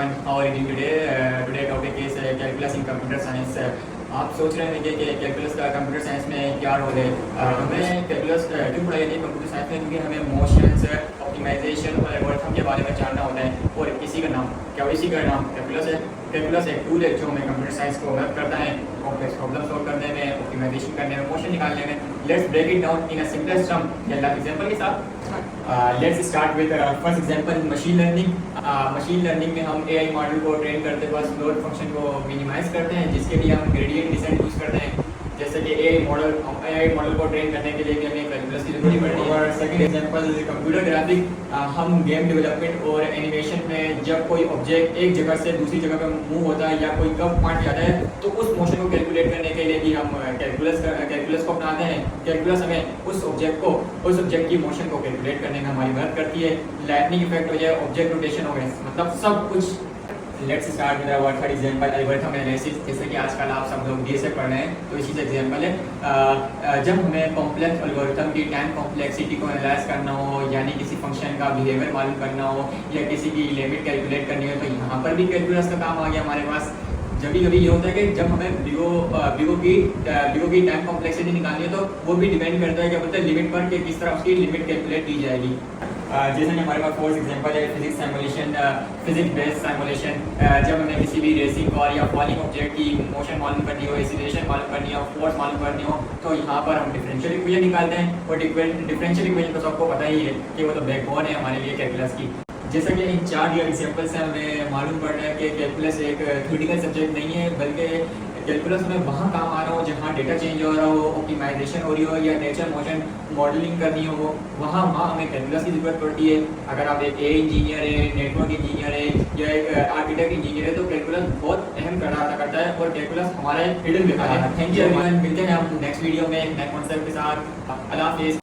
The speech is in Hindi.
everyone, how are you doing today? Today topic is calculus in computer science. आप सोच रहे हैं कि कैलकुलस का कंप्यूटर साइंस में क्या रोल है। हमें कैलकुलस क्यों पढ़ाई जाती है कंप्यूटर साइंस में, क्योंकि हमें मोशंस, ऑप्टिमाइजेशन और एल्गोरिथम के बारे में जानना होता है। और इसी का नाम कैलकुलस है। कैलकुलस एक टूल है जो हमें कंप्यूटर साइंस को मदद करता है कॉम्प्लेक्स प्रॉब्लम सॉल्व करने में, ऑप्टिमाइजेशन करने में, मोशन निकालने में। Let's break it down in a simplest term example के साथ। Let's start with first example machine learning. Machine learning में हम एआई मॉडल को ट्रेन करते वक्त लोड फंक्शन को मिनिमाइज करते हैं, जिसके लिए हम ग्रेडियंट डिसेंट यूज करते हैं। जैसे कि एआई मॉडल को ट्रेन करने के लिए भी हमें कैलकुलस की जरूरत पड़ती है। और सेकंड एग्जांपल कंप्यूटर ग्राफिक। हम गेम डेवलपमेंट और एनिमेशन में जब कोई ऑब्जेक्ट एक जगह से दूसरी जगह पे मूव होता है या कोई कर्व पॉइंट जाता है, तो उस मोशन को कैलकुलेट करने के लिए भी हम कैलकुलस को अपनाते हैं। कैलकुलस हमें उस ऑब्जेक्ट की मोशन को कैलकुलेट करने में हमारी मदद करती है। लाइटनिंग इफेक्ट हो जाए, ऑब्जेक्ट रोटेशन हो गए, मतलब सब कुछ। Let's start with our third example algorithm analysis. जैसे कि आजकल आप सब लोग डी से पढ़ रहे हैं, तो इसी से एग्जांपल है। जब हमें कॉम्प्लेक्स एल्गोरिथम की टाइम कॉम्प्लेक्सिटी को एनालाइज करना हो, यानी किसी फंक्शन का बिहेवियर मालूम करना हो या किसी की लिमिट कैलकुलेट करनी हो, तो यहाँ पर भी कैलकुलस का काम आ गया हमारे पास। कभी ये होता है कि जब हमें बिगो की टाइम कॉम्प्लेक्सिटी निकालनी है, तो वो भी डिपेंड करता है क्या बोलते हैं लिमिट पर, कि किस तरह उसकी लिमिट कैलकुलेट की जाएगी। जैसे कि हमारे पास फोर्थ एग्जांपल है फिजिक्स बेस्ड सिमुलेशन। जब हमें किसी भी रेसिंग कार या फॉलिंग ऑब्जेक्ट की मोशन मालूम करनी हो, एक्सीलरेशन मालूम करनी हो, फोर्स मालूम करनी हो, तो यहाँ पर हम डिफरेंशियल इक्वेशन निकालते हैं। और डिफरेंशियल इक्वेशन तो सबको पता ही है कि वो तो बैकबोन है हमारे लिए कैलकुलस की। जैसा कि इन चार एग्जांपल से हमें मालूम पड़ रहा है कि कैलकुलस एक थ्योरेटिकल सब्जेक्ट नहीं है, बल्कि कैलकुलस में वहाँ काम आ रहा हो जहाँ डेटा चेंज हो रहा हो, ऑप्टिमाइजेशन हो रही हो या नेचर मोशन मॉडलिंग करनी हो, वहाँ हमें कैलकुलस की ज़रूरत पड़ती है। अगर आप एक इंजीनियर है, नेटवर्क इंजीनियर है या एक आर्किटेक्ट इंजीनियर है, तो कैलकुलस बहुत अहम किरदार अदा करता है और कैलकुलस हमारे हिडन विभाग है। थैंक यू एवरीवन, मिलते हैं हम नेक्स्ट वीडियो में नए कॉन्सेप्ट के साथ। अल्लाह हाफिज़।